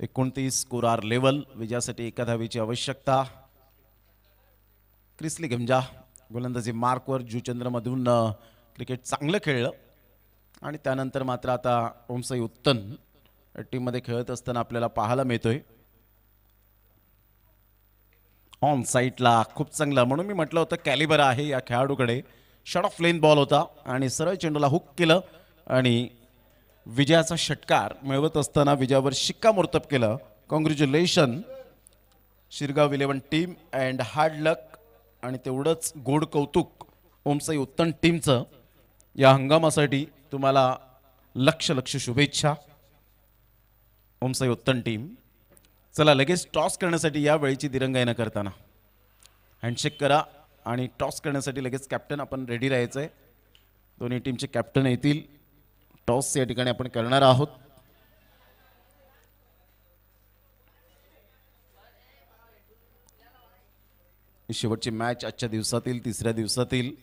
29 स्कोर आर लेवल. विजयासाठी 1 धावेची आवश्यकता. क्रिसली गंजा गोलंदाजी मार्कवर जुचंद्रमधून क्रिकेट चांगलं खेळलं आणि त्यानंतर मात्र आता ओमसाई उत्तन टीममध्ये खेळत असताना आपल्याला पाहायला मिळतोय. ऑन साईटला खूप चांगला, म्हणून मी म्हटलं होतं कॅलिबर आहे या खेळाडूकडे. शॉट ऑफ लेन बॉल होता आणि सरळ चेंडूला हुक केलं आणि विजयाचा षटकार मिळवत असताना विजयावर शिक्कामोर्तब केलं. Congratulation Shirgaon 11 team and hard luck. आणि तेवढंच गोड कौतुक ओमसाई उत्तन टीमचं. या हंगामासाठी तुम्हाला लक्ष शुभेच्छा ओमसाई उत्तन टीम. चला लगेच टॉस करण्यासाठी या वेळीची दिरंगाई न करताना हँडशेक करा आणि टॉस करण्यासाठी लगेच कॅप्टन आपण रेडी राहायचं आहे. दोन्ही टीमचे कॅप्टन येतील. टॉस या ठिकाणी आपण करणार आहोत. शेवटची मॅच आजच्या दिवसातील तिसऱ्या दिवसातील